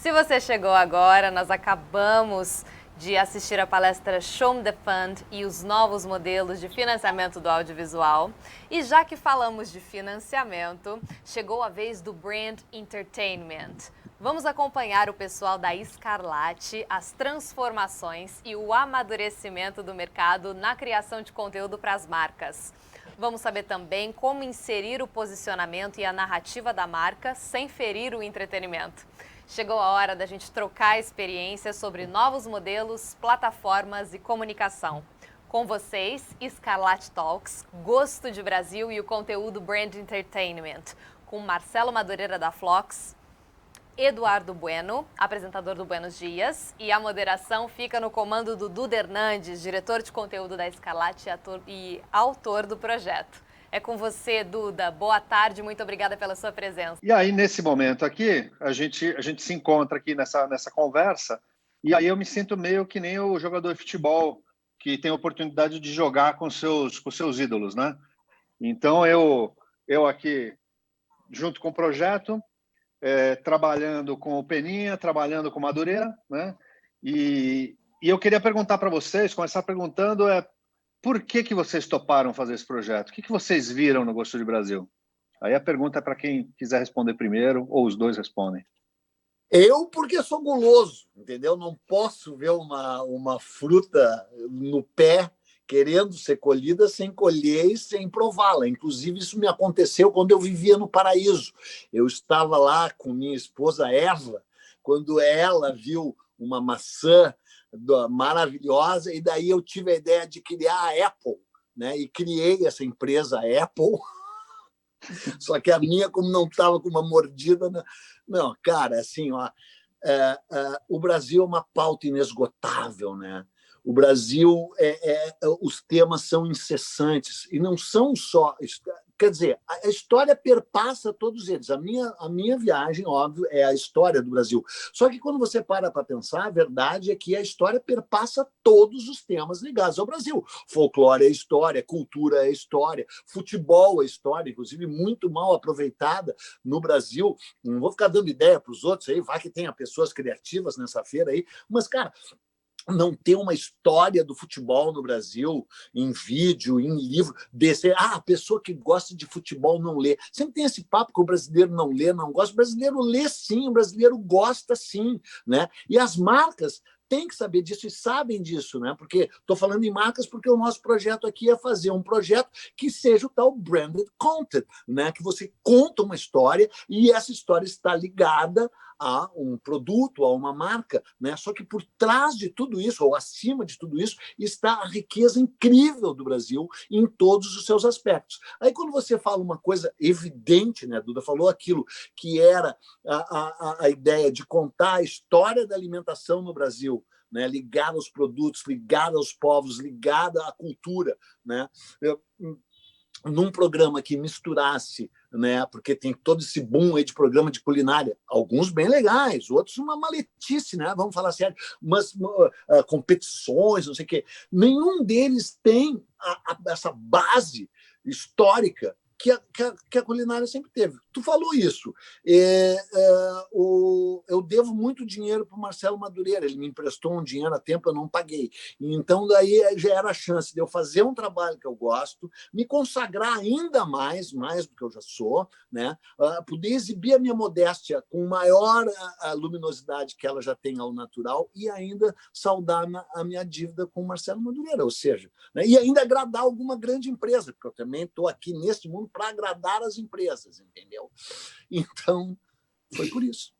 Se você chegou agora, nós acabamos de assistir a palestra Show Me the Fund e os novos modelos de financiamento do audiovisual. E já que falamos de financiamento, chegou a vez do Brand Entertainment. Vamos acompanhar o pessoal da Scarlatti, as transformações e o amadurecimento do mercado na criação de conteúdo para as marcas. Vamos saber também como inserir o posicionamento e a narrativa da marca sem ferir o entretenimento. Chegou a hora da gente trocar experiências sobre novos modelos, plataformas e comunicação. Com vocês, Scarlatti Talks, Gosto de Brasil e o conteúdo Brand Entertainment, com Marcelo Madureira da Flox, Eduardo Bueno, apresentador do Buenos Dias, e a moderação fica no comando do Duda Hernandes, diretor de conteúdo da Scarlatti e autor do projeto. É com você, Duda. Boa tarde, muito obrigada pela sua presença. E aí, nesse momento aqui, a gente se encontra aqui nessa conversa, e aí eu me sinto meio que nem o jogador de futebol que tem a oportunidade de jogar com seus ídolos, né? Então, eu aqui, junto com o projeto, trabalhando com o Peninha, trabalhando com o Madureira, né? E eu queria perguntar para vocês, começar perguntando por que vocês toparam fazer esse projeto? O que vocês viram no Gosto de Brasil? Aí a pergunta é para quem quiser responder primeiro, ou os dois respondem. Eu, porque sou guloso, entendeu? Não posso ver uma fruta no pé querendo ser colhida sem colher e sem prová-la. Inclusive, isso me aconteceu quando eu vivia no Paraíso. Eu estava lá com minha esposa Eva, quando ela viu uma maçã maravilhosa, e daí eu tive a ideia de criar a Apple, né? E criei essa empresa Apple. Só que a minha, como não estava com uma mordida... Não, cara, assim, ó, o Brasil é uma pauta inesgotável, né? O Brasil, os temas são incessantes, e não são só... Quer dizer, a história perpassa todos eles. A minha viagem, óbvio, é a história do Brasil. Só que quando você para pensar, a verdade é que a história perpassa todos os temas ligados ao Brasil. Folclore é história, cultura é história, futebol é história, inclusive muito mal aproveitada no Brasil. Não vou ficar dando ideia para os outros aí, vai que tenha pessoas criativas nessa feira aí, mas, cara... não ter uma história do futebol no Brasil, em vídeo, em livro, a pessoa que gosta de futebol não lê. Sempre tem esse papo que o brasileiro não lê, não gosta. O brasileiro lê sim, o brasileiro gosta sim, né? E as marcas têm que saber disso e sabem disso, né? Porque estou falando em marcas porque o nosso projeto aqui é fazer um projeto que seja o tal branded content, né? Que você conta uma história e essa história está ligada a um produto, a uma marca, né? Só que por trás de tudo isso, ou acima de tudo isso, está a riqueza incrível do Brasil em todos os seus aspectos. Aí quando você fala uma coisa evidente, né? A Duda falou aquilo, que era a ideia de contar a história da alimentação no Brasil, né? Ligada aos produtos, ligada aos povos, ligada à cultura, né? Num programa que misturasse, né, porque tem todo esse boom aí de programa de culinária, alguns bem legais, outros uma maletice, né, vamos falar sério, mas competições, não sei o quê. Nenhum deles tem essa base histórica que a culinária sempre teve. Tu falou isso. Eu devo muito dinheiro para o Marcelo Madureira. Ele me emprestou um dinheiro há tempo, eu não paguei. Então, daí já era a chance de eu fazer um trabalho que eu gosto, me consagrar ainda mais do que eu já sou, né? Poder exibir a minha modéstia com maior luminosidade que ela já tem ao natural e ainda saldar a minha dívida com o Marcelo Madureira, ou seja, né? E ainda agradar alguma grande empresa, porque eu também estou aqui neste mundo para agradar as empresas, entendeu? Então, foi por isso.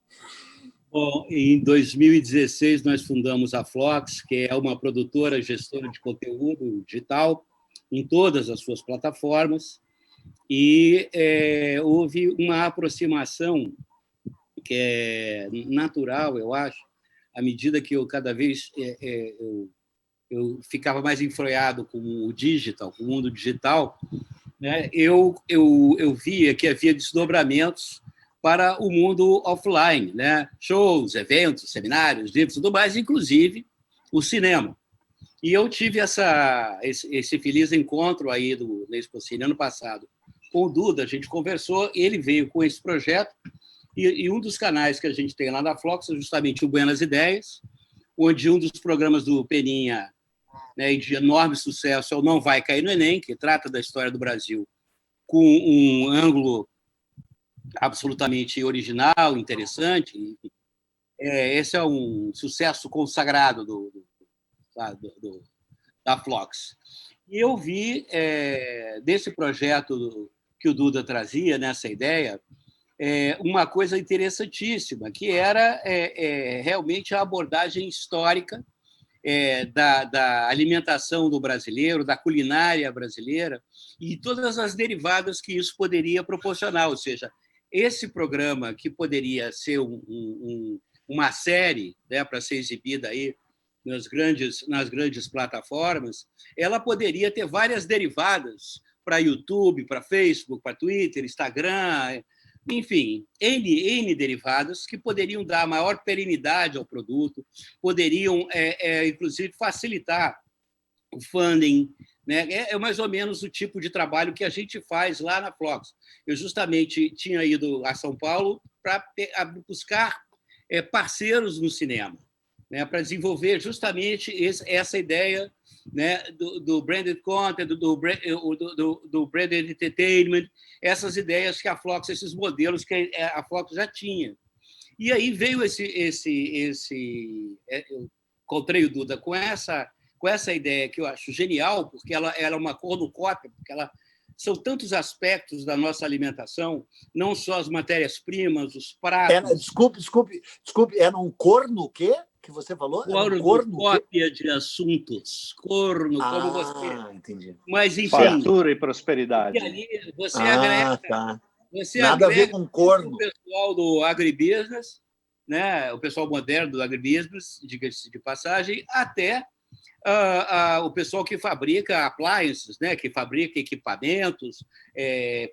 Bom, em 2016, nós fundamos a Flox, que é uma produtora gestora de conteúdo digital em todas as suas plataformas, e houve uma aproximação que é natural, eu acho, à medida que eu cada vez eu ficava mais enfronhado com o digital, com o mundo digital, né? Eu via que havia desdobramentos para o mundo offline, né? Shows, eventos, seminários, livros, tudo mais, inclusive o cinema. E eu tive esse feliz encontro aí do Expo Cine ano passado com o Duda, a gente conversou, ele veio com esse projeto E um dos canais que a gente tem lá na Flox é justamente o Buenas Ideias, onde um dos programas do Peninha, né, de enorme sucesso, é o Não Vai Cair no Enem, que trata da história do Brasil com um ângulo absolutamente original, interessante. Esse é um sucesso consagrado da Flox. E eu vi, desse projeto que o Duda trazia, nessa ideia, uma coisa interessantíssima, que era realmente a abordagem histórica da alimentação do brasileiro, da culinária brasileira e todas as derivadas que isso poderia proporcionar. Ou seja, esse programa, que poderia ser uma série, né, para ser exibida aí nas grandes plataformas, ela poderia ter várias derivadas para YouTube, para Facebook, para Twitter, Instagram, enfim, N derivadas que poderiam dar maior perenidade ao produto, poderiam, inclusive, facilitar o funding, né? É mais ou menos o tipo de trabalho que a gente faz lá na Flox. Eu justamente tinha ido a São Paulo para buscar parceiros no cinema, né, para desenvolver justamente essa ideia, né, do branded content, do branded entertainment, essas ideias que a Flox, esses modelos que a Flox já tinha. E aí veio eu encontrei o Duda com essa ideia que eu acho genial, porque ela é uma cornucópia, porque são tantos aspectos da nossa alimentação, não só as matérias-primas, os pratos. Desculpe, era um corno o quê que você falou? Cornucópia de assuntos. Corno, como você... entendi. Mas, enfim... Fartura e prosperidade. E ali você agrega... Tá. Você Nada agrega a ver com corno. o pessoal do agribusiness, né? O pessoal moderno do agribusiness, diga-se de passagem, até o pessoal que fabrica appliances, né? Que fabrica equipamentos,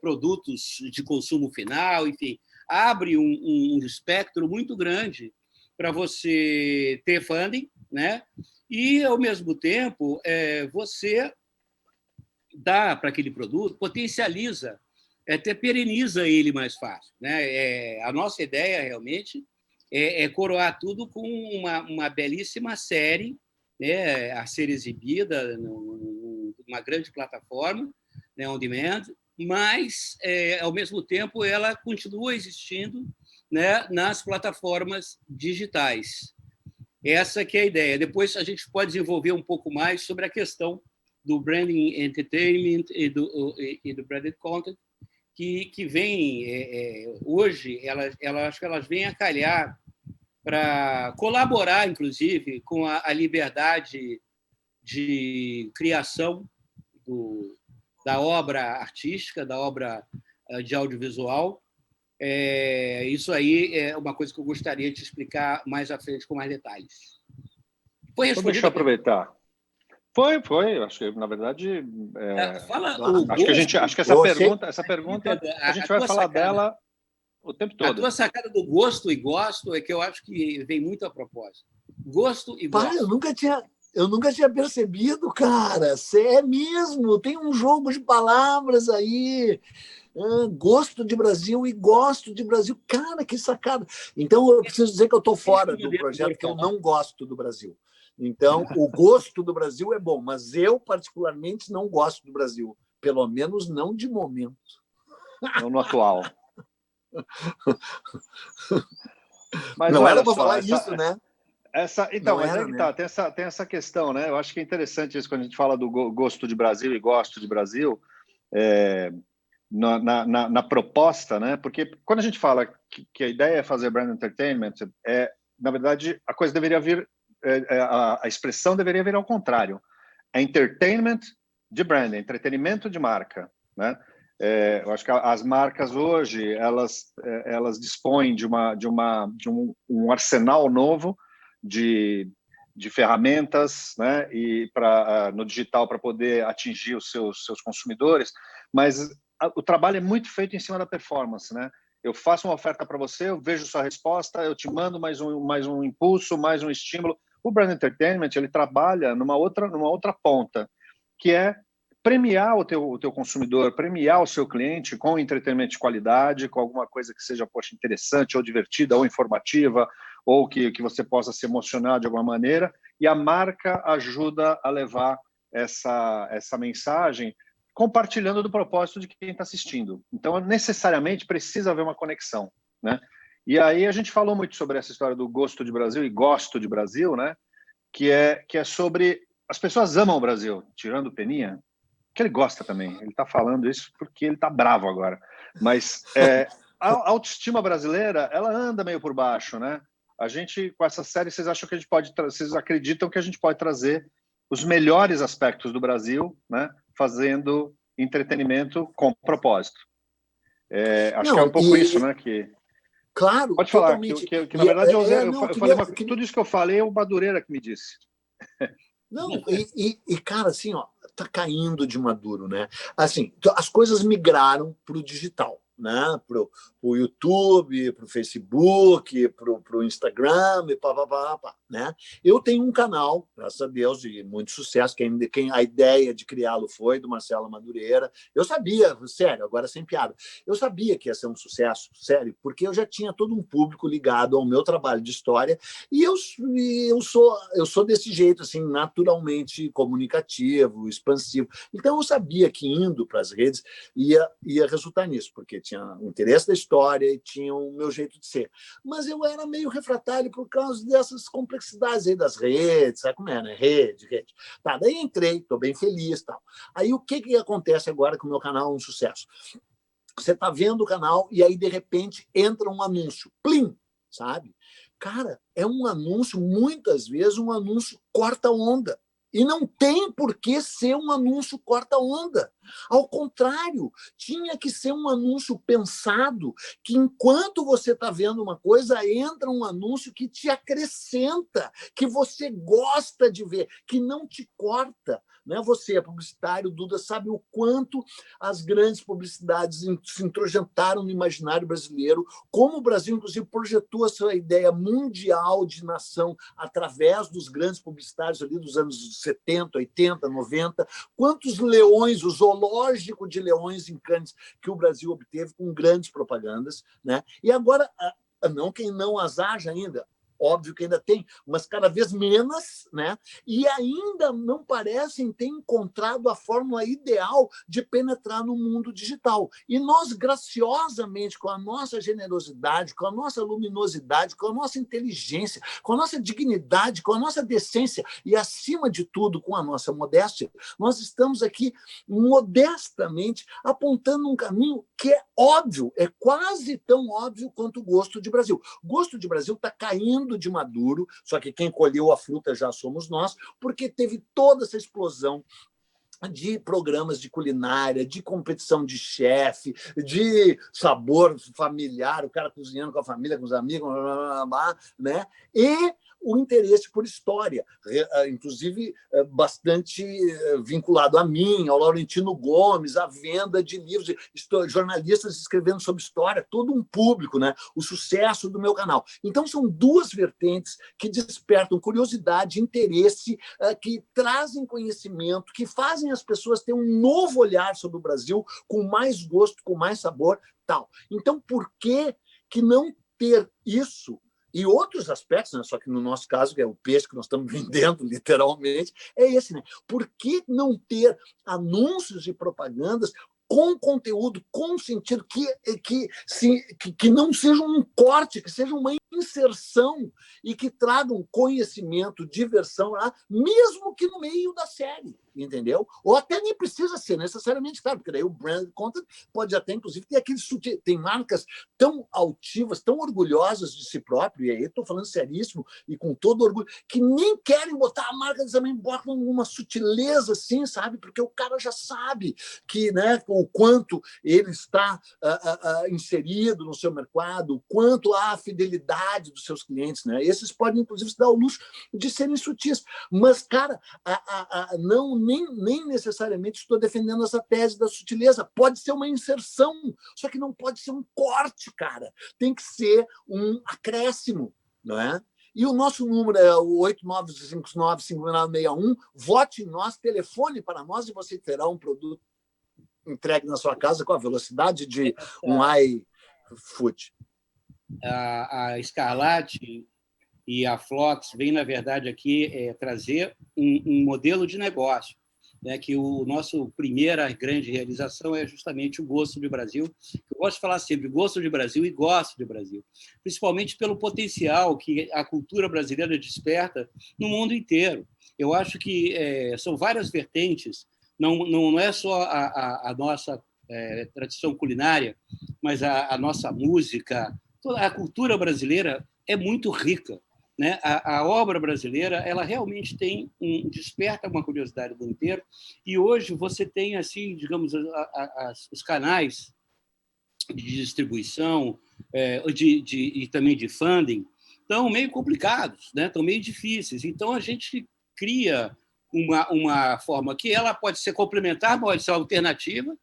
produtos de consumo final, enfim. Abre um espectro muito grande para você ter funding, né? E, ao mesmo tempo, você dá para aquele produto, potencializa, até pereniza ele mais fácil, né? A nossa ideia, realmente, é coroar tudo com uma belíssima série, né, a ser exibida numa grande plataforma, né, on demand, mas, ao mesmo tempo, ela continua existindo, né, nas plataformas digitais. Essa que é a ideia. Depois a gente pode desenvolver um pouco mais sobre a questão do branding entertainment e do branded content, que vem hoje, acho que elas vêm a calhar para colaborar, inclusive, com a liberdade de criação da obra artística, da obra de audiovisual. Isso aí é uma coisa que eu gostaria de explicar mais à frente com mais detalhes. Foi respondido? Deixa eu aproveitar. Foi. Acho que, na verdade, acho que essa pergunta a gente vai falar dela o tempo todo. A tua sacada do gosto e gosto é que eu acho que vem muito a propósito. Gosto e gosto. Eu nunca tinha percebido, cara. É mesmo, tem um jogo de palavras aí. Gosto de Brasil e gosto de Brasil. Cara, que sacada. Então, eu preciso dizer que eu estou fora do projeto, porque eu não gosto do Brasil. Então, o gosto do Brasil é bom, mas eu, particularmente, não gosto do Brasil. Pelo menos não de momento. Não no atual. Mas não era para falar isso, né? Então, mas que tá, tem essa questão, né? Eu acho que é interessante isso quando a gente fala do gosto de Brasil e gosto de Brasil, na proposta, né? Porque quando a gente fala que a ideia é fazer brand entertainment, na verdade, a coisa deveria vir, a expressão deveria vir ao contrário. É entertainment de brand, entretenimento de marca, né? Eu acho que as marcas hoje elas dispõem de um arsenal novo de ferramentas, né, e no digital para poder atingir os seus consumidores, mas o trabalho é muito feito em cima da performance, né? Eu faço uma oferta para você, eu vejo sua resposta, eu te mando mais um impulso, mais um estímulo. O brand entertainment ele trabalha numa outra ponta, que é premiar o teu consumidor, premiar o seu cliente com entretenimento de qualidade, com alguma coisa que seja, poxa, interessante, ou divertida, ou informativa, ou que você possa se emocionar de alguma maneira, e a marca ajuda a levar essa mensagem compartilhando do propósito de quem está assistindo. Então, necessariamente, precisa haver uma conexão, né? E aí a gente falou muito sobre essa história do gosto de Brasil e gosto de Brasil, né? Que é sobre... As pessoas amam o Brasil, tirando o Peninha, que ele gosta também. Ele está falando isso porque ele está bravo agora. Mas a autoestima brasileira, ela anda meio por baixo, né? A gente, com essa série, vocês acham que a gente pode... Vocês acreditam que a gente pode trazer os melhores aspectos do Brasil, né? Fazendo entretenimento com propósito. Acho que é um pouco isso, né? Claro, pode falar, totalmente. que na verdade tudo isso que eu falei é o Madureira que me disse. Não, cara, assim, ó, tá caindo de maduro, né? Assim, as coisas migraram para o digital, né? Pro YouTube, pro Facebook, pro Instagram, e pá, né? Eu tenho um canal, graças a Deus, de muito sucesso, quem a ideia de criá-lo foi do Marcelo Madureira. Eu sabia, sério, agora sem piada, eu sabia que ia ser um sucesso, sério, porque eu já tinha todo um público ligado ao meu trabalho de história e eu sou desse jeito, assim, naturalmente comunicativo, expansivo. Então eu sabia que indo para as redes ia resultar nisso, porque tinha o interesse da história e tinha o meu jeito de ser. Mas eu era meio refratário por causa dessas complexidades aí das redes, sabe como é, né? Rede. Tá, daí entrei, estou bem feliz, tal. Aí o que acontece agora com o meu canal é um sucesso? Você está vendo o canal e aí, de repente, entra um anúncio. Plim! Sabe? Cara, é um anúncio, muitas vezes, um anúncio corta-onda. E não tem por que ser um anúncio corta-onda. Ao contrário, tinha que ser um anúncio pensado, que enquanto você está vendo uma coisa, entra um anúncio que te acrescenta, que você gosta de ver, que não te corta. Né? Você é publicitário, Duda, sabe o quanto as grandes publicidades se introjetaram no imaginário brasileiro, como o Brasil, inclusive, projetou a sua ideia mundial de nação através dos grandes publicitários ali dos anos 70, 80, 90, quantos leões, o zoológico de leões em Cannes que o Brasil obteve com grandes propagandas, né? E agora, não quem não as haja ainda, óbvio que ainda tem, mas cada vez menos, né? E ainda não parecem ter encontrado a fórmula ideal de penetrar no mundo digital. E nós, graciosamente, com a nossa generosidade, com a nossa luminosidade, com a nossa inteligência, com a nossa dignidade, com a nossa decência e, acima de tudo, com a nossa modéstia, nós estamos aqui modestamente apontando um caminho que é óbvio, é quase tão óbvio quanto o gosto de Brasil. O gosto de Brasil está caindo de maduro, só que quem colheu a fruta já somos nós, porque teve toda essa explosão de programas de culinária, de competição de chefe, de sabor familiar, o cara cozinhando com a família, com os amigos, né? E o interesse por história, inclusive bastante vinculado a mim, ao Laurentino Gomes, a venda de livros, jornalistas escrevendo sobre história, todo um público, né? O sucesso do meu canal. Então, são duas vertentes que despertam curiosidade, interesse, que trazem conhecimento, que fazem as pessoas terem um novo olhar sobre o Brasil, com mais gosto, com mais sabor, tal. Então, por que não ter isso? E outros aspectos, né? Só que no nosso caso, que é o peixe que nós estamos vendendo, literalmente, é esse, né? Por que não ter anúncios e propagandas com conteúdo, com sentido, que não seja um corte, que seja uma inserção e que tragam conhecimento, diversão lá, mesmo que no meio da série, entendeu? Ou até nem precisa ser necessariamente, claro, porque daí o brand content pode até, inclusive, ter tem marcas tão altivas, tão orgulhosas de si próprio, e aí estou falando seríssimo e com todo orgulho, que nem querem botar a marca, eles também botam uma sutileza assim, sabe? Porque o cara já sabe que, né, o quanto ele está inserido no seu mercado, o quanto há a fidelidade dos seus clientes, né? Esses podem, inclusive, se dar o luxo de serem sutis. Mas, cara, nem necessariamente estou defendendo essa tese da sutileza. Pode ser uma inserção, só que não pode ser um corte, cara. Tem que ser um acréscimo, não é? E o nosso número é o 8959-5961. Vote em nós, telefone para nós e você terá um produto entregue na sua casa com a velocidade de um iFood. A Scarlatti e a Phlox vêm, na verdade, aqui trazer um modelo de negócio, né, que o nosso primeira grande realização é justamente o Gosto de Brasil. Eu gosto de falar sempre Gosto de Brasil e Gosto de Brasil, principalmente pelo potencial que a cultura brasileira desperta no mundo inteiro. Eu acho que são várias vertentes, não é só a nossa tradição culinária, mas a nossa música, toda a cultura brasileira é muito rica, né? A obra brasileira, ela realmente desperta uma curiosidade do inteiro, e hoje você tem, assim, digamos, os canais de distribuição e também de funding estão meio complicados, né? Estão meio difíceis. Então, a gente cria uma forma que ela pode ser complementar, pode ser alternativa,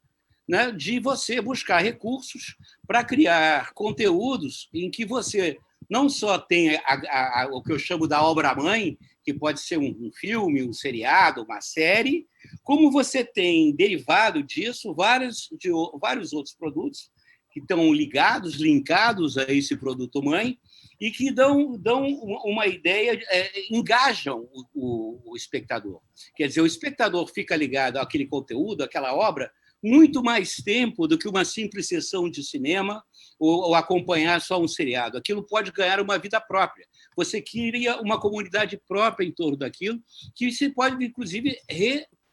né? De você buscar recursos para criar conteúdos em que você não só tem o que eu chamo da obra-mãe, que pode ser um filme, um seriado, uma série, como você tem derivado disso vários outros produtos que estão linkados a esse produto-mãe e que dão uma ideia, engajam o espectador. Quer dizer, o espectador fica ligado àquele conteúdo, àquela obra, muito mais tempo do que uma simples sessão de cinema ou acompanhar só um seriado. Aquilo pode ganhar uma vida própria. Você cria uma comunidade própria em torno daquilo, que se pode, inclusive,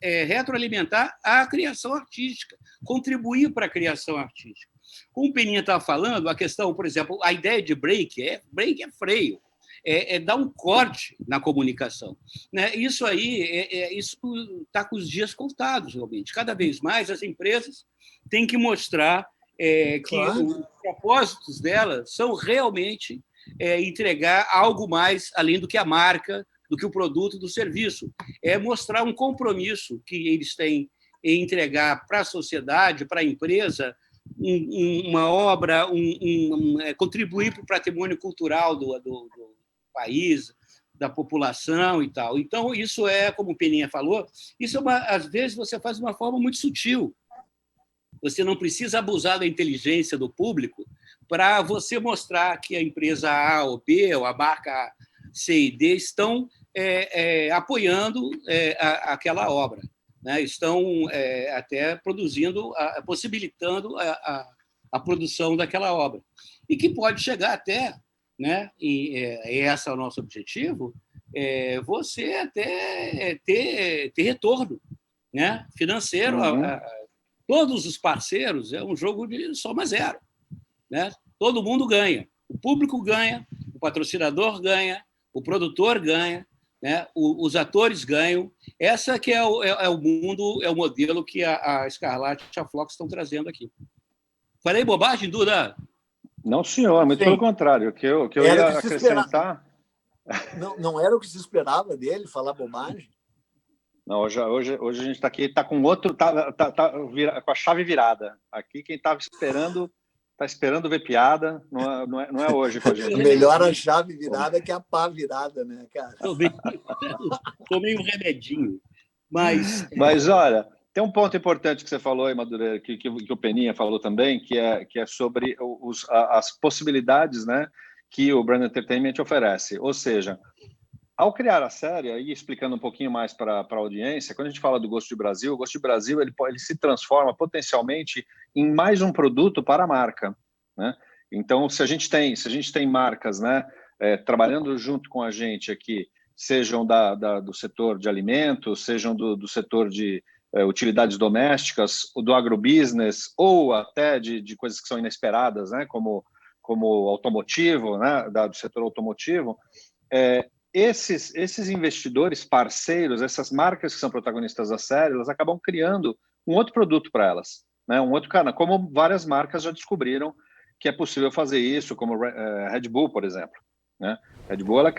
retroalimentar a criação artística, contribuir para a criação artística. Como o Peninha estava falando, a questão, por exemplo, a ideia de break é freio, dar um corte na comunicação, né? Isso aí, isso está com os dias contados, realmente. Cada vez mais as empresas têm que mostrar que os propósitos delas são realmente entregar algo mais além do que a marca, do que o produto, do serviço. É mostrar um compromisso que eles têm em entregar para a sociedade, para a empresa, uma obra, contribuir para o patrimônio cultural do país, da população e tal. Então, isso como o Peninha falou, isso às vezes você faz de uma forma muito sutil. Você não precisa abusar da inteligência do público para você mostrar que a empresa A ou B, ou a marca C e D, estão apoiando aquela obra, né? Estão até produzindo, possibilitando a produção daquela obra. E que pode chegar até, né? E esse é o nosso objetivo, você até ter retorno, né? Financeiro. Todos os parceiros, é um jogo de soma zero, né? Todo mundo ganha. O público ganha, o patrocinador ganha, o produtor ganha, né? Os atores ganham. Essa que é o mundo, é o modelo que a Scarlatti e a Phlox estão trazendo aqui. Falei bobagem, Duda? Não, senhor, muito pelo contrário. O que eu ia acrescentar... Não era o que se esperava dele, falar bobagem? Não, hoje a gente está aqui, está com outro, com a chave virada. Aqui quem estava esperando, está esperando ver piada, não é hoje com a gente. Melhor a chave virada que a pá virada, né, cara? Tomei um remedinho. Mas olha, tem um ponto importante que você falou aí, Madureira, que o Peninha falou também, que é sobre as possibilidades, né, que o Brand Entertainment oferece. Ou seja, ao criar a série, e explicando um pouquinho mais para a audiência, quando a gente fala do Gosto de Brasil, o Gosto de Brasil ele se transforma potencialmente em mais um produto para a marca, né? Então, se a gente tem marcas, né, trabalhando junto com a gente aqui, sejam do setor de alimentos, sejam do setor de utilidades domésticas, ou do agrobusiness, ou até de coisas que são inesperadas, né, como automotivo, né, do setor automotivo, esses investidores parceiros, essas marcas que são protagonistas da série, elas acabam criando um outro produto para elas, né? Um outro canal, como várias marcas já descobriram que é possível fazer isso, como Red Bull, por exemplo, né? Red Bull ela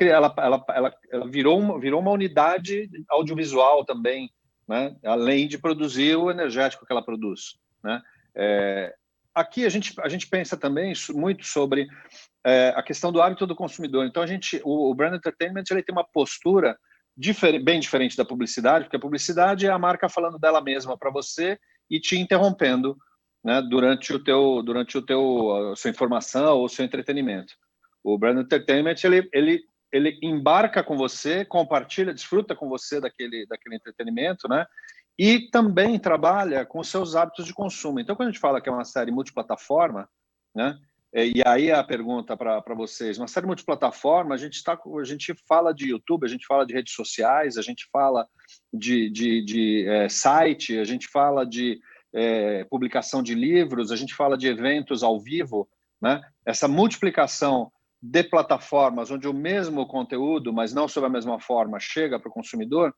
virou uma unidade audiovisual também, né? Além de produzir o energético que ela produz, né? aqui a gente pensa também muito sobre a questão do hábito do consumidor. Então, o Brand Entertainment ele tem uma postura bem diferente da publicidade, porque a publicidade é a marca falando dela mesma para você e te interrompendo, né, durante a sua informação ou seu entretenimento. O Brand Entertainment ele embarca com você, compartilha, desfruta com você daquele entretenimento, né? E também trabalha com seus hábitos de consumo. Então, quando a gente fala que é uma série multiplataforma, né? E aí a pergunta para vocês, uma série multiplataforma, a gente fala de YouTube, a gente fala de redes sociais, a gente fala de site, a gente fala de publicação de livros, a gente fala de eventos ao vivo, né? Essa multiplicação de plataformas onde o mesmo conteúdo, mas não sob a mesma forma, chega para o consumidor,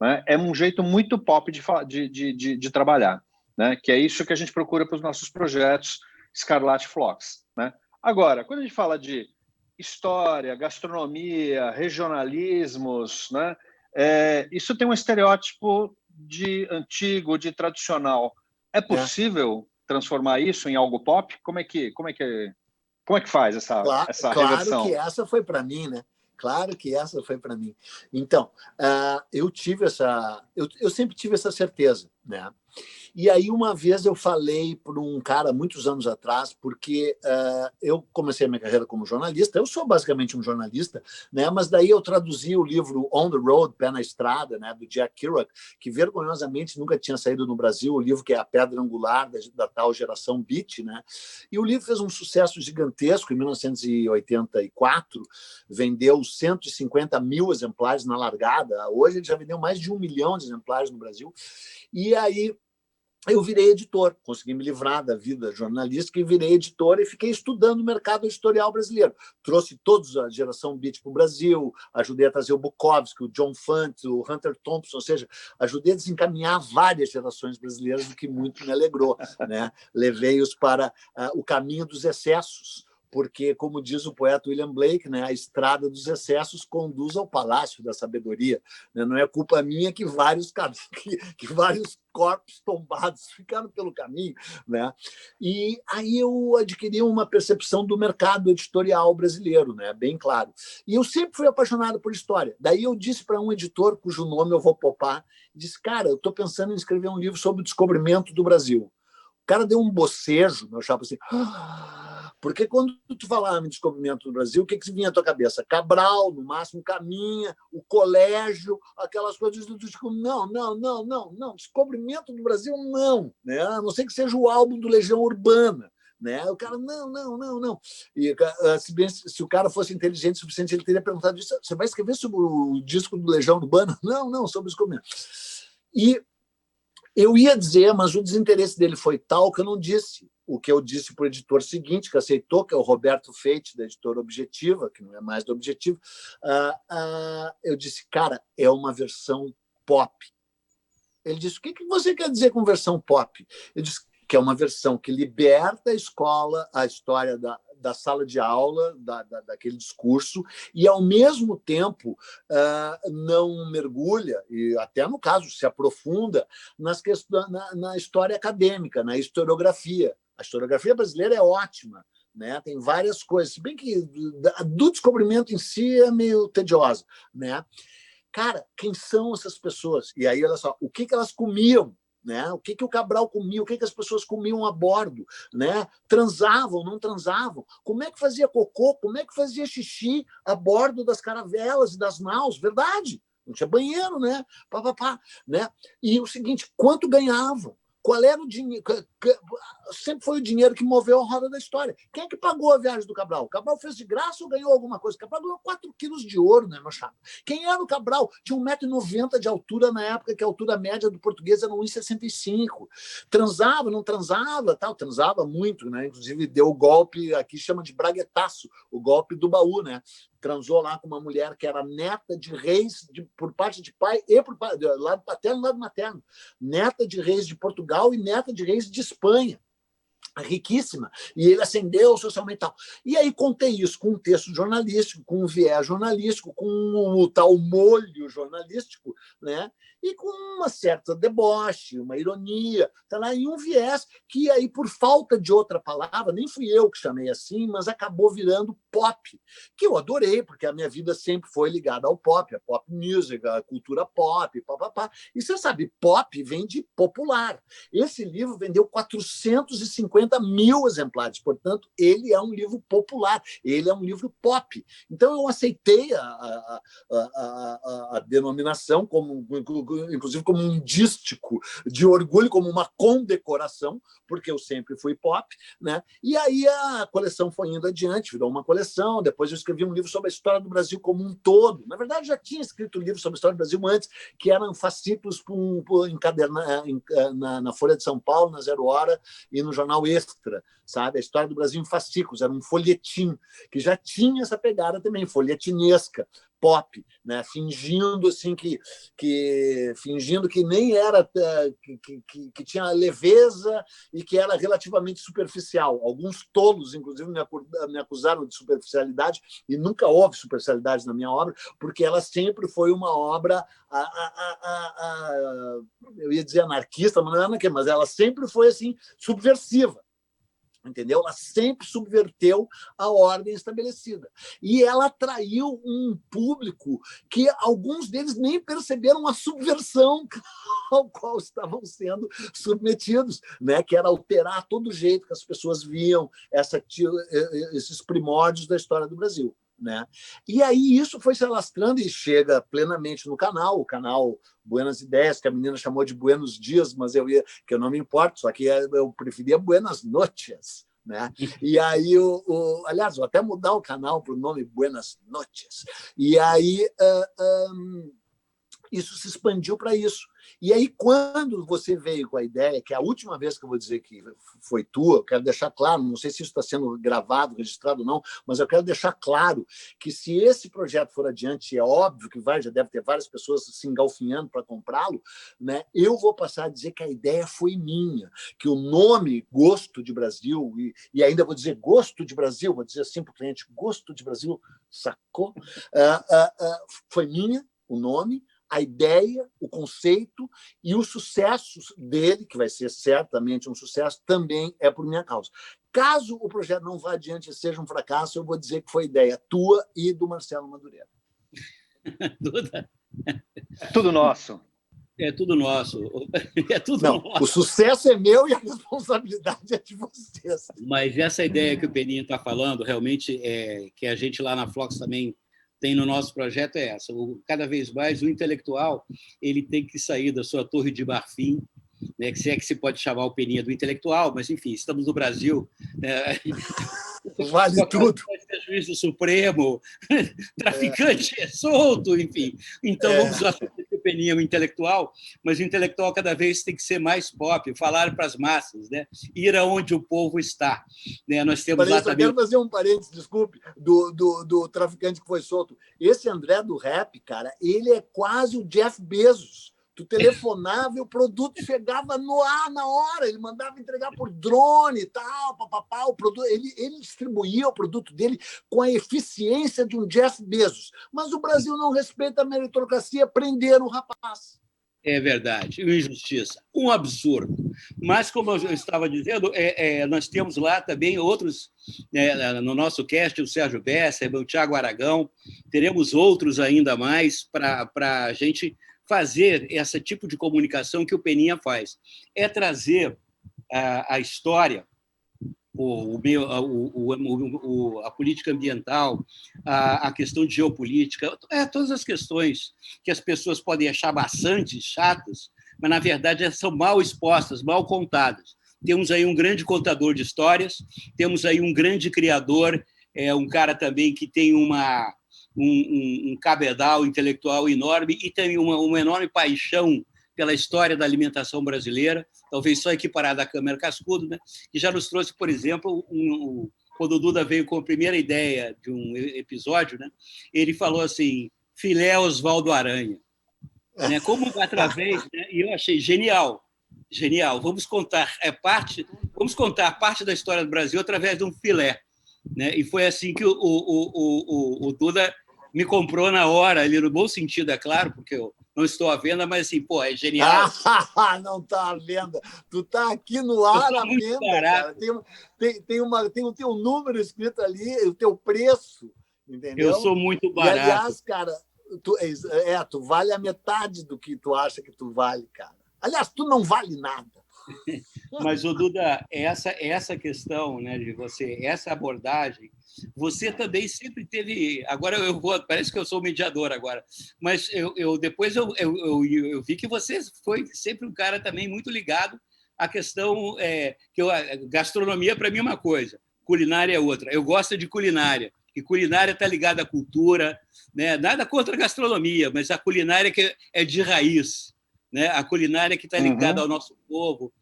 né? É um jeito muito pop de trabalhar, né? Que é isso que a gente procura para os nossos projetos Scarlet Flocks, né? Agora, quando a gente fala de história, gastronomia, regionalismos, né? Isso tem um estereótipo de antigo, de tradicional. É possível transformar isso em algo pop? Como é que faz essa Claro reversão? que essa foi para mim, né? Claro que essa foi para mim. Então, eu sempre tive essa certeza, né? E aí, uma vez eu falei para um cara, muitos anos atrás, porque eu comecei a minha carreira como jornalista, eu sou basicamente um jornalista, né? Mas daí eu traduzi o livro On the Road, Pé na Estrada, né? Do Jack Kerouac, que vergonhosamente nunca tinha saído no Brasil, o livro que é a pedra angular da tal geração Beat, né? E o livro fez um sucesso gigantesco em 1984, vendeu 150 mil exemplares na largada, hoje ele já vendeu mais de 1 milhão de exemplares no Brasil, e aí eu virei editor, consegui me livrar da vida jornalística e virei editor e fiquei estudando o mercado editorial brasileiro. Trouxe todos a geração Beat para o Brasil, ajudei a trazer o Bukowski, o John Fante, o Hunter Thompson, ou seja, ajudei a desencaminhar várias gerações brasileiras, o que muito me alegrou, né? Levei-os para o caminho dos excessos, porque, como diz o poeta William Blake, né, a estrada dos excessos conduz ao palácio da sabedoria. Né? Não é culpa minha que vários corpos tombados ficaram pelo caminho. Né? E aí eu adquiri uma percepção do mercado editorial brasileiro, né, bem claro. E eu sempre fui apaixonado por história. Daí eu disse para um editor, cujo nome eu vou poupar, disse, cara, eu estou pensando em escrever um livro sobre o descobrimento do Brasil. O cara deu um bocejo, meu chapa, assim... Porque quando tu falava em descobrimento do Brasil, o que vinha à tua cabeça? Cabral, no máximo Caminha, o colégio, aquelas coisas do tipo, não. Descobrimento do Brasil, não. Né? A não ser que seja o álbum do Legião Urbana. Né? O cara, não. E se o cara fosse inteligente o suficiente, ele teria perguntado isso. Você vai escrever sobre o disco do Legião Urbana? Não, sobre o descobrimento. E eu ia dizer, mas o desinteresse dele foi tal que eu não disse. O que eu disse para o editor seguinte, que aceitou, que é o Roberto Feite, da editora Objetiva, que não é mais da Objetiva, eu disse, cara, é uma versão pop. Ele disse, o que você quer dizer com versão pop? Eu disse que é uma versão que liberta a escola, a história da sala de aula, daquele discurso, e, ao mesmo tempo, não mergulha, e até, no caso, se aprofunda na história acadêmica, na historiografia. A historiografia brasileira é ótima, né? Tem várias coisas, se bem que do descobrimento em si é meio tediosa. Né? Cara, quem são essas pessoas? E aí, olha só, o que elas comiam? Né? O que o Cabral comia, o que as pessoas comiam a bordo, né? Transavam, não transavam, como é que fazia cocô, como é que fazia xixi a bordo das caravelas e das naus, verdade, não tinha banheiro, né? Né? E o seguinte, quanto ganhavam? Qual era o dinheiro? Sempre foi o dinheiro que moveu a roda da história. Quem é que pagou a viagem do Cabral? O Cabral fez de graça ou ganhou alguma coisa? O Cabral ganhou 4 quilos de ouro, né, meu chapa? Quem era o Cabral? Tinha 1,90 m de altura na época que a altura média do português era 1,65 m. Transava, não transava? Tal. Transava muito, né? Inclusive deu o golpe, aqui chama de braguetaço, o golpe do baú, né? Transou lá com uma mulher que era neta de reis por parte de pai e por lado paterno e lado materno. Neta de reis de Portugal e neta de reis de Espanha. riquíssima, e ele ascendeu socialmente e tal. E aí contei isso com um texto jornalístico, com um viés jornalístico, com o tal molho jornalístico, né? E com uma certa deboche, uma ironia, tá lá, e um viés que aí, por falta de outra palavra, nem fui eu que chamei assim, mas acabou virando pop, que eu adorei, porque a minha vida sempre foi ligada ao pop, a pop music, a cultura pop, papapá. E você sabe, pop vem de popular. Esse livro vendeu 450 mil exemplares, portanto, ele é um livro popular, ele é um livro pop. Então, eu aceitei a denominação, inclusive como um dístico de orgulho, como uma condecoração, porque eu sempre fui pop, né? E aí a coleção foi indo adiante, virou uma coleção, depois eu escrevi um livro sobre a história do Brasil como um todo. Na verdade, já tinha escrito um livro sobre a história do Brasil antes, que eram fascículos na Folha de São Paulo, na Zero Hora, e no Jornal Extra, sabe? A história do Brasil em fascículos, era um folhetim, que já tinha essa pegada também, folhetinesca, pop, né? Fingindo assim fingindo que nem era que tinha leveza e que era relativamente superficial. Alguns tolos, inclusive, me acusaram de superficialidade, e nunca houve superficialidade na minha obra, porque ela sempre foi uma obra eu ia dizer anarquista, mas não é anarquista, mas ela sempre foi assim subversiva. Entendeu? Ela sempre subverteu a ordem estabelecida. E ela atraiu um público que alguns deles nem perceberam a subversão ao qual estavam sendo submetidos, né? Que era alterar todo o jeito que as pessoas viam esses primórdios da história do Brasil. Né? E aí isso foi se alastrando e chega plenamente no canal, o canal Buenas Ideias, que a menina chamou de Buenos Dias, mas que eu não me importo, só que eu preferia Buenas Noches. Né? E aí, aliás, vou até mudar o canal para o nome Buenas Noches. E aí isso se expandiu para isso. E aí, quando você veio com a ideia, que é a última vez que eu vou dizer que foi tua, eu quero deixar claro, não sei se isso está sendo gravado, registrado ou não, mas eu quero deixar claro que se esse projeto for adiante, é óbvio que já deve ter várias pessoas se engalfinhando para comprá-lo, né? Eu vou passar a dizer que a ideia foi minha, que o nome Gosto de Brasil, e ainda vou dizer Gosto de Brasil, vou dizer assim para o cliente, Gosto de Brasil, sacou? Foi minha, o nome, a ideia, o conceito e o sucesso dele, que vai ser certamente um sucesso, também é por minha causa. Caso o projeto não vá adiante e seja um fracasso, eu vou dizer que foi ideia tua e do Marcelo Madureira. É tudo nosso. É tudo nosso. É tudo não, nosso. O sucesso é meu e a responsabilidade é de vocês. Mas essa ideia que o Peninha está falando, realmente, que a gente lá na Flox também tem no nosso projeto é essa. Cada vez mais o intelectual ele tem que sair da sua torre de marfim, né, que se é que se pode chamar o Peninha do intelectual, mas, enfim, estamos no Brasil. Né? Vale tudo. Pode ser juiz do Supremo, traficante solto, enfim. Então, vamos assumir que o Peninha é um intelectual, mas o intelectual cada vez tem que ser mais pop, falar para as massas, né? Ir aonde o povo está. Né? Nós temos lá também... Eu quero fazer um parênteses, desculpe, do traficante que foi solto. Esse André do rap, cara, ele é quase o Jeff Bezos. Tu telefonava e o produto chegava no ar na hora, ele mandava entregar por drone e tal, papapá, ele distribuía o produto dele com a eficiência de um Jeff Bezos. Mas o Brasil não respeita a meritocracia, prenderam o rapaz. É verdade, uma injustiça, um absurdo. Mas, como eu estava dizendo, nós temos lá também outros, no nosso cast, o Sérgio Besser, o Thiago Aragão, teremos outros ainda mais para a gente fazer esse tipo de comunicação que o Peninha faz. É trazer a história, a política ambiental, a questão de geopolítica, todas as questões que as pessoas podem achar maçantes, chatas, mas, na verdade, são mal expostas, mal contadas. Temos aí um grande contador de histórias, temos aí um grande criador, um cara também que tem um cabedal intelectual enorme e tem uma enorme paixão pela história da alimentação brasileira, talvez só equiparada à Câmara Cascudo, né? Que já nos trouxe, por exemplo, quando o Duda veio com a primeira ideia de um episódio, né? Ele falou assim, filé Oswaldo Aranha. Né? Como através, né? E eu achei genial. Genial. Vamos contar parte da história do Brasil através de um filé, né? E foi assim que o Duda me comprou na hora, ali no bom sentido, é claro, porque eu não estou à venda, mas assim, pô, é genial. Não está à venda. Tu está aqui no ar à venda, cara. Tem o teu número escrito ali, o teu preço, entendeu? Eu sou muito barato. E, aliás, cara, tu vale a metade do que tu acha que tu vale, cara. Aliás, tu não vale nada. Mas, o Duda, essa questão, né, de você, essa abordagem, você também sempre teve. Agora parece que eu sou mediador agora, mas depois eu vi que você foi sempre um cara também muito ligado à questão gastronomia para mim é uma coisa, culinária é outra. Eu gosto de culinária, e culinária está ligada à cultura, né? Nada contra a gastronomia, mas a culinária que é de raiz, né? A culinária que está ligada ao nosso povo.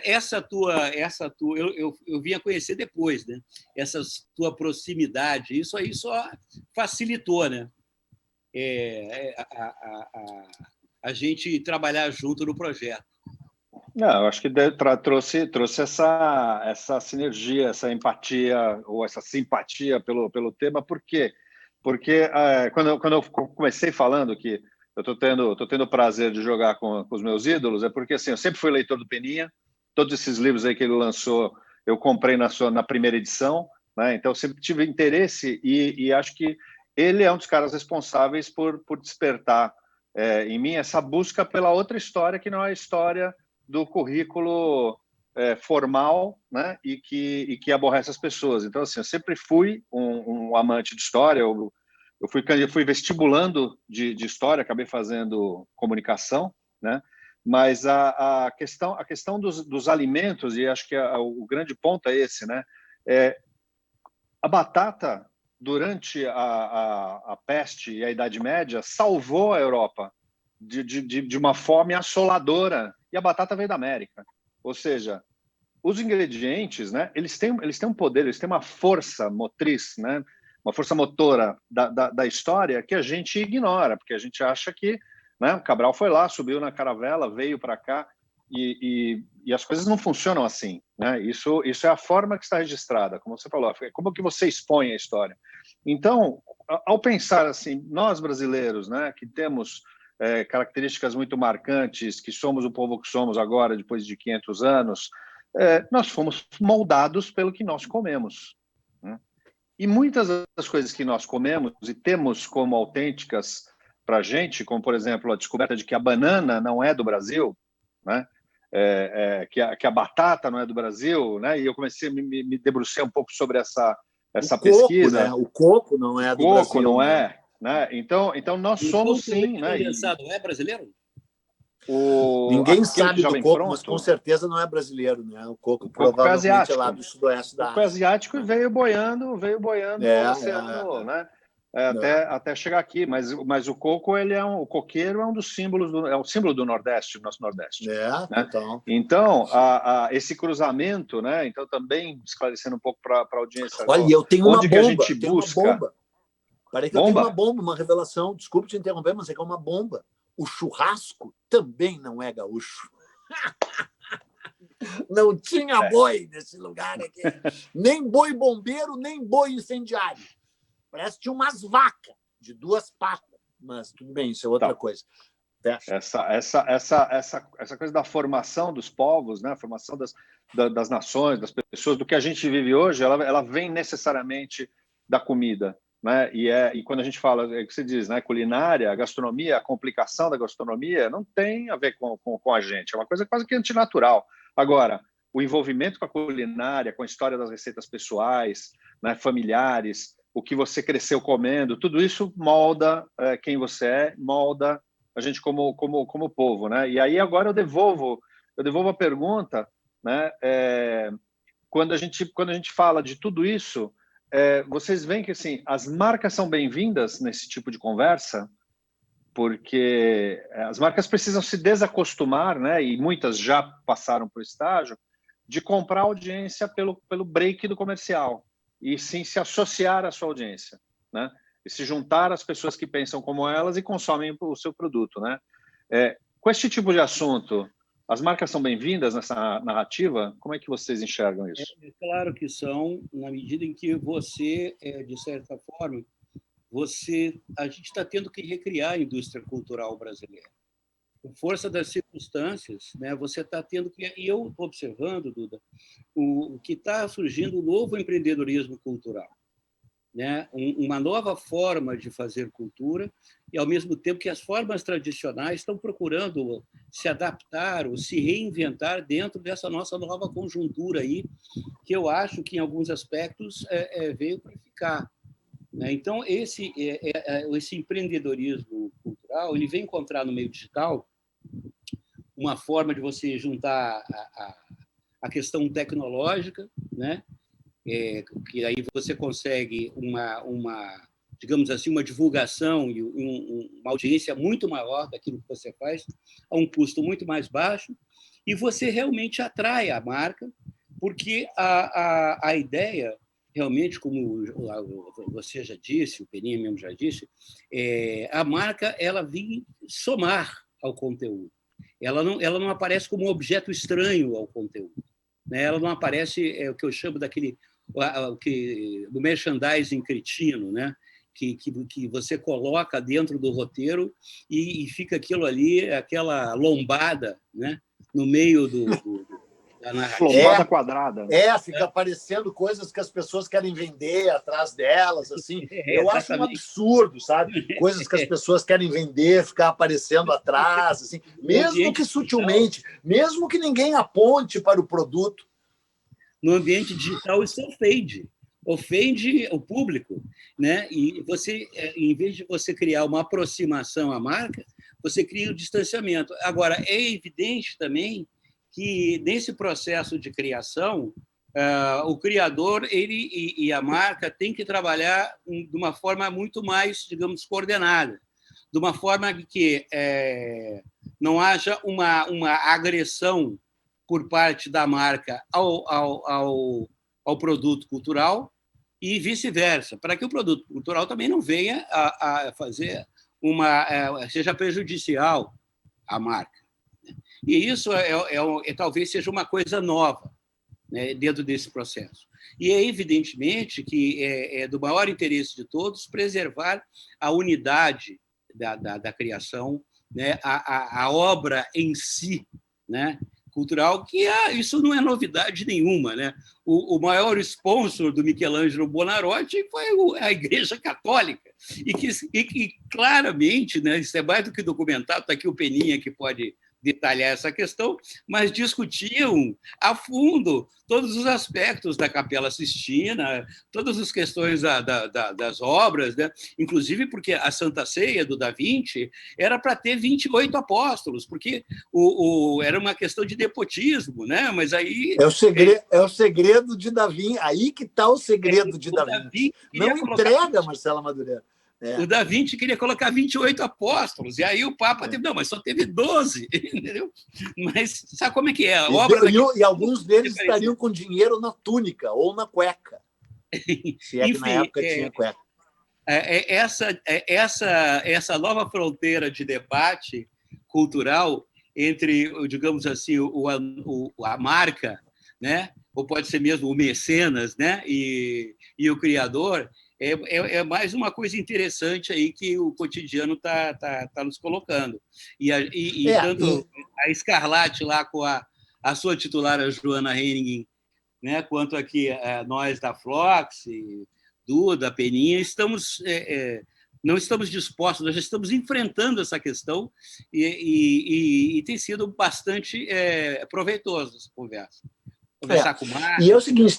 Essa tua eu vim a conhecer depois, né? Essa tua proximidade, isso aí só facilitou, né? A gente trabalhar junto no projeto. Não, eu acho que trouxe essa sinergia, essa empatia ou essa simpatia pelo tema. Por quê? Porque quando eu comecei falando que eu estou tendo o prazer de jogar com os meus ídolos, é porque assim, eu sempre fui leitor do Peninha, todos esses livros aí que ele lançou, eu comprei na primeira edição, né? Então eu sempre tive interesse e acho que ele é um dos caras responsáveis por despertar em mim essa busca pela outra história, que não é a história do currículo formal, né? E que aborrece as pessoas. Então, assim, eu sempre fui um amante de história. Eu fui vestibulando de história, acabei fazendo comunicação, né? Mas a questão dos alimentos, e acho que o grande ponto é esse, né? A batata, durante a peste e a Idade Média, salvou a Europa de uma fome assoladora, e a batata veio da América. Ou seja, os ingredientes, né, eles têm um poder, eles têm uma força motriz, né, uma força motora da história que a gente ignora, porque a gente acha que, né, o Cabral foi lá, subiu na caravela, veio para cá, e as coisas não funcionam assim, né? Isso é a forma que está registrada, como você falou, como que você expõe a história. Então, ao pensar assim, nós brasileiros, né, que temos características muito marcantes, que somos o povo que somos agora, depois de 500 anos, nós fomos moldados pelo que nós comemos, né? E muitas das coisas que nós comemos e temos como autênticas para a gente, como, por exemplo, a descoberta de que a banana não é do Brasil, né? Que a batata não é do Brasil, né? E eu comecei a me debrucei um pouco sobre essa pesquisa. Né? O coco não é do Brasil. O coco não é, né? Então nós somos sim, né? Condensado é brasileiro? Ninguém sabe do coco, mas com certeza não é brasileiro, né? O coco provavelmente é lá do sudoeste da Ásia. O coco asiático veio boiando no oceano, né? Até chegar aqui, mas o coco o coqueiro é um dos símbolos é o símbolo do Nordeste, do nosso Nordeste. Né? Então esse cruzamento, né? Então também esclarecendo um pouco para a audiência. Olha, eu tenho uma bomba. Que a gente busca. Parece que eu tenho uma bomba, uma revelação. Desculpe te interromper, mas é que é uma bomba. O churrasco também não é gaúcho. Não tinha boi nesse lugar aqui. Nem boi bombeiro, nem boi incendiário. Parece que tinha umas vacas de 2 patas. Mas tudo bem, isso é outra coisa. Essa coisa da formação dos povos, né? A formação das nações, das pessoas, do que a gente vive hoje, ela vem necessariamente da comida, né? E quando a gente fala, é o que você diz, né? Culinária, a gastronomia, a complicação da gastronomia não tem a ver com a gente, é uma coisa quase que antinatural. Agora, o envolvimento com a culinária, com a história das receitas pessoais, né? Familiares, o que você cresceu comendo, tudo isso molda quem você é, molda a gente como povo, né? E aí agora eu devolvo a pergunta, né? Quando a gente fala de tudo isso, vocês veem que assim as marcas são bem-vindas nesse tipo de conversa, porque as marcas precisam se desacostumar, né? E muitas já passaram por estágio de comprar audiência pelo break do comercial e sim se associar à sua audiência, né? E se juntar às pessoas que pensam como elas e consomem o seu produto, né? Com esse tipo de assunto, As marcas são bem-vindas nessa narrativa? Como é que vocês enxergam isso? Claro que são, na medida em que você, de certa forma, a gente está tendo que recriar a indústria cultural brasileira. Por força das circunstâncias, né, você está tendo que... E eu observando, Duda, o que está surgindo um novo empreendedorismo cultural, né? Uma nova forma de fazer cultura, e, ao mesmo tempo, que as formas tradicionais estão procurando se adaptar ou se reinventar dentro dessa nossa nova conjuntura aí, que eu acho que, em alguns aspectos, veio para ficar. Né? Então, esse empreendedorismo cultural ele vem encontrar no meio digital uma forma de você juntar a questão tecnológica, né? Que aí você consegue digamos assim, uma divulgação e uma audiência muito maior daquilo que você faz, a um custo muito mais baixo, e você realmente atrai a marca, porque a ideia, realmente, como você já disse, o Peninha mesmo já disse, a marca ela vem somar ao conteúdo. Ela não aparece como um objeto estranho ao conteúdo. Né? Ela não aparece, o que eu chamo do merchandising cretino, né? Que você coloca dentro do roteiro e fica aquilo ali, aquela lombada, né? No meio da narrativa. Lombada quadrada. Fica aparecendo coisas que as pessoas querem vender atrás delas, assim. Eu acho um Exatamente. absurdo, sabe? Coisas que as pessoas querem vender, ficar aparecendo atrás, assim. Mesmo que sutilmente, mesmo que ninguém aponte para o produto. No ambiente digital, isso ofende o público, né? E você, em vez de você criar uma aproximação à marca, você cria um distanciamento. Agora, é evidente também que, nesse processo de criação, o criador e a marca têm que trabalhar de uma forma muito mais, digamos, coordenada, de uma forma que não haja uma agressão por parte da marca ao produto cultural e vice-versa, para que o produto cultural também não venha a fazer seja prejudicial à marca. E isso talvez seja uma coisa nova, né, dentro desse processo. E é evidentemente que é do maior interesse de todos preservar a unidade da criação, né, a obra em si, né, cultural, que isso não é novidade nenhuma. Né? O maior sponsor do Michelangelo Buonarroti foi a Igreja Católica, e que claramente, né, isso é mais do que documentado, está aqui o Peninha que pode detalhar essa questão, mas discutiam a fundo todos os aspectos da Capela Sistina, todas as questões das obras, né? Inclusive porque a Santa Ceia do Da Vinci era para ter 28 apóstolos, porque era uma questão de nepotismo, né? Mas aí... É o segredo de Da Vinci, aí que está o segredo de Da Vinci. Não entrega, Marcela Madureira. O Da Vinci queria colocar 28 apóstolos, e aí o Papa teve, não, mas só teve 12, entendeu? Mas sabe como é que é? A obra e alguns deles estariam com dinheiro na túnica ou na cueca, se é que na época tinha cueca. Essa nova fronteira de debate cultural entre, digamos assim, a marca, né? Ou pode ser mesmo o mecenas, né? E o criador, é mais uma coisa interessante aí que o cotidiano tá nos colocando. Tanto a Scarlatti lá com a sua titular, a Joana Henning, né, quanto aqui nós da Flox, Duda, Peninha, não estamos dispostos, nós já estamos enfrentando essa questão e tem sido bastante proveitoso essa conversa. Conversar com o Marcos. E é o seguinte,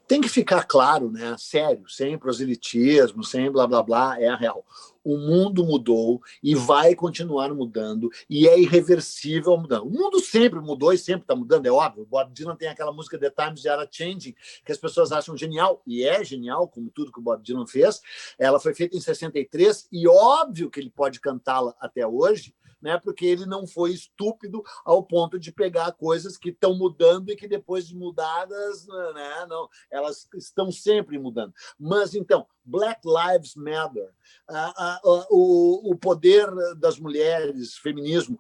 tem que ficar claro, né? Sério, sem proselitismo, sem blá, blá, blá, é a real. O mundo mudou e vai continuar mudando e é irreversível mudando. O mundo sempre mudou e sempre está mudando, é óbvio. O Bob Dylan tem aquela música The Times They Are Changing, que as pessoas acham genial, e é genial, como tudo que o Bob Dylan fez. Ela foi feita em 63 e óbvio que ele pode cantá-la até hoje, né? Porque ele não foi estúpido ao ponto de pegar coisas que estão mudando e que depois de mudadas, né? Não, elas estão sempre mudando. Mas, então, Black Lives Matter, o poder das mulheres, feminismo,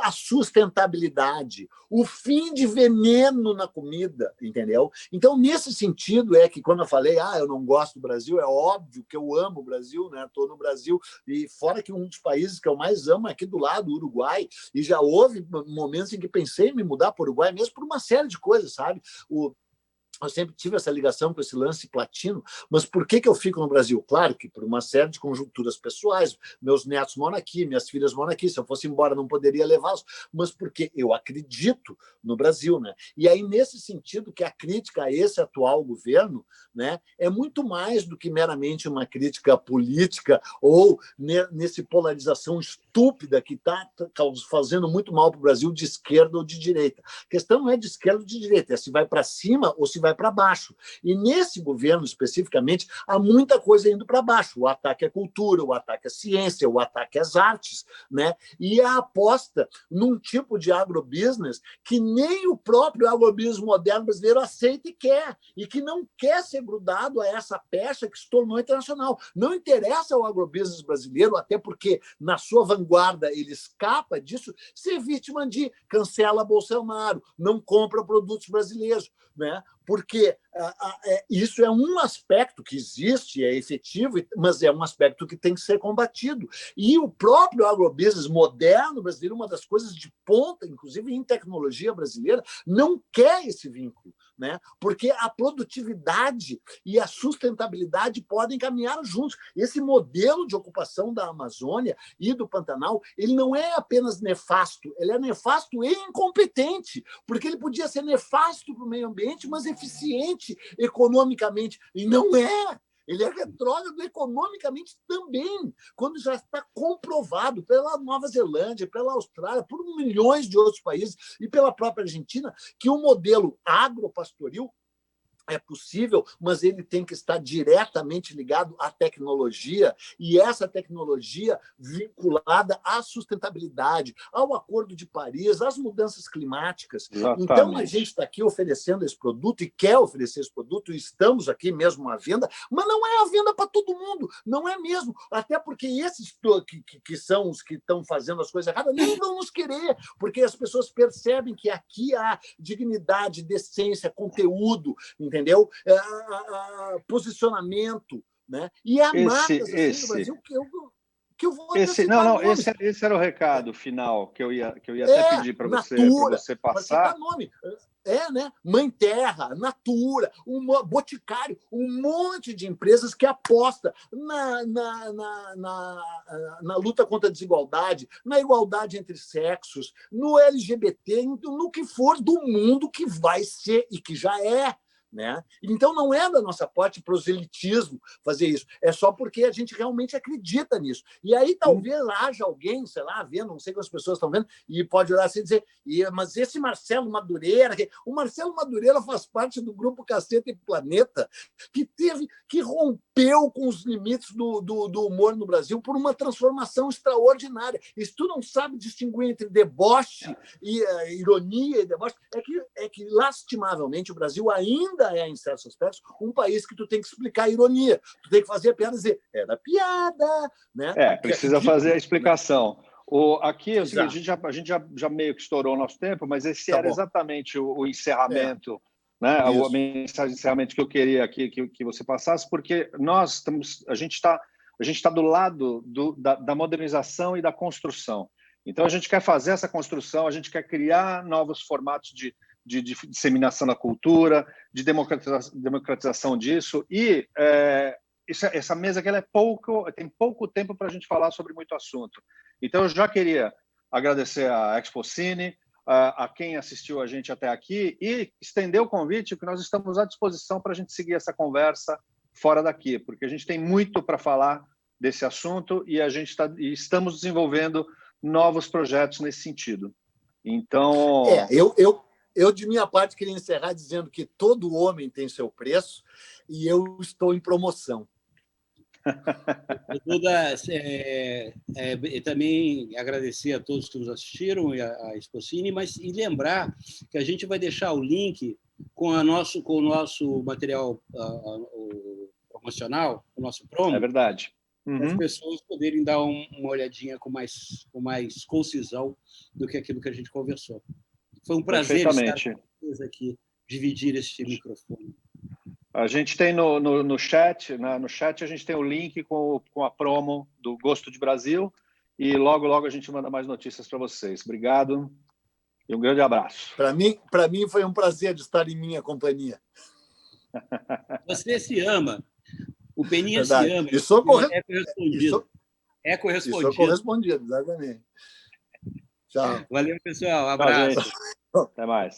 a sustentabilidade, o fim de veneno na comida, entendeu? Então, nesse sentido, é que quando eu falei, eu não gosto do Brasil, é óbvio que eu amo o Brasil, né? Estou no Brasil, e fora que um dos países que eu mais amo é aqui do lado, o Uruguai, e já houve momentos em que pensei em me mudar para o Uruguai, mesmo por uma série de coisas, sabe? Eu sempre tive essa ligação com esse lance platino, mas por que eu fico no Brasil? Claro que por uma série de conjunturas pessoais, meus netos moram aqui, minhas filhas moram aqui, se eu fosse embora não poderia levá-los, mas porque eu acredito no Brasil, né? E aí, nesse sentido, que a crítica a esse atual governo, né, é muito mais do que meramente uma crítica política ou nessa polarização estúpida que está fazendo muito mal para o Brasil de esquerda ou de direita. A questão não é de esquerda ou de direita, é se vai para cima ou se vai para baixo. E nesse governo, especificamente, há muita coisa indo para baixo. O ataque à cultura, o ataque à ciência, o ataque às artes, né? E a aposta num tipo de agrobusiness que nem o próprio agrobusiness moderno brasileiro aceita e que não quer ser grudado a essa pecha que se tornou internacional. Não interessa ao agrobusiness brasileiro, até porque, na sua vanguarda, ele escapa disso, ser vítima de cancela Bolsonaro, não compra produtos brasileiros, né? Porque isso é um aspecto que existe, é efetivo, mas é um aspecto que tem que ser combatido. E o próprio agrobusiness moderno brasileiro, uma das coisas de ponta, inclusive em tecnologia brasileira, não quer esse vínculo, né? Porque a produtividade e a sustentabilidade podem caminhar juntos. Esse modelo de ocupação da Amazônia e do Pantanal, ele não é apenas nefasto, ele é nefasto e incompetente, porque ele podia ser nefasto para o meio ambiente, mas eficiente economicamente, e não é. Ele é retrógrado economicamente também, quando já está comprovado pela Nova Zelândia, pela Austrália, por milhões de outros países e pela própria Argentina, que o modelo agropastoril é possível, mas ele tem que estar diretamente ligado à tecnologia, e essa tecnologia vinculada à sustentabilidade, ao Acordo de Paris, às mudanças climáticas. Exatamente. Então, a gente está aqui oferecendo esse produto e quer oferecer esse produto, e estamos aqui mesmo à venda, mas não é a venda para todo mundo, não é mesmo. Até porque esses que são os que estão fazendo as coisas erradas nem vão nos querer, porque as pessoas percebem que aqui há dignidade, decência, conteúdo, entendeu? Posicionamento, né? E há marcas assim no Brasil que eu vou esse era o recado final que eu ia até pedir para você passar. Nome. Né? Mãe Terra, Natura, Boticário, um monte de empresas que aposta na luta contra a desigualdade, na igualdade entre sexos, no LGBT, no que for do mundo que vai ser e que já é. Né? Então, não é da nossa parte proselitismo fazer isso, é só porque a gente realmente acredita nisso. E aí talvez haja alguém, sei lá, vendo, não sei quantas pessoas estão vendo, e pode olhar assim e dizer, mas esse Marcelo Madureira, o Marcelo Madureira faz parte do grupo Caceta e Planeta, que rompeu com os limites do humor no Brasil por uma transformação extraordinária. E se tu não sabe distinguir entre deboche e ironia e deboche, é que lastimavelmente o Brasil ainda é, em certos aspectos, um país que tu tem que explicar a ironia. Tu tem que fazer a piada e dizer, era piada. Né? Precisa fazer a explicação. Aqui, a gente já meio que estourou o nosso tempo, mas esse era exatamente o encerramento, né? A mensagem de encerramento que eu queria que você passasse, porque a gente está do lado da modernização e da construção. Então, a gente quer fazer essa construção, a gente quer criar novos formatos de disseminação da cultura, de democratização disso, e essa mesa aqui tem pouco tempo para a gente falar sobre muito assunto. Então, eu já queria agradecer a Expocine, a quem assistiu a gente até aqui, e estender o convite que nós estamos à disposição para a gente seguir essa conversa fora daqui, porque a gente tem muito para falar desse assunto e estamos desenvolvendo novos projetos nesse sentido. Então... Eu, de minha parte, queria encerrar dizendo que todo homem tem seu preço e eu estou em promoção. Também agradecer a todos que nos assistiram e a Expocine, e lembrar que a gente vai deixar o link com o nosso material promocional, o nosso promo, É verdade. para as Uhum. pessoas poderem dar uma olhadinha com mais concisão do que aquilo que a gente conversou. Foi um prazer estar Perfeitamente. com vocês aqui, dividir este microfone. A gente tem no chat, no chat a gente tem o link com a promo do Gosto de Brasil e logo, logo a gente manda mais notícias para vocês. Obrigado e um grande abraço. Para mim foi um prazer de estar em minha companhia. Você se ama. O Peninha Verdade. se ama. E sou É correspondido. É E correspondido. sou correspondido, exatamente. Tchau. Valeu, pessoal. Tchau, Abraço. gente. Até mais.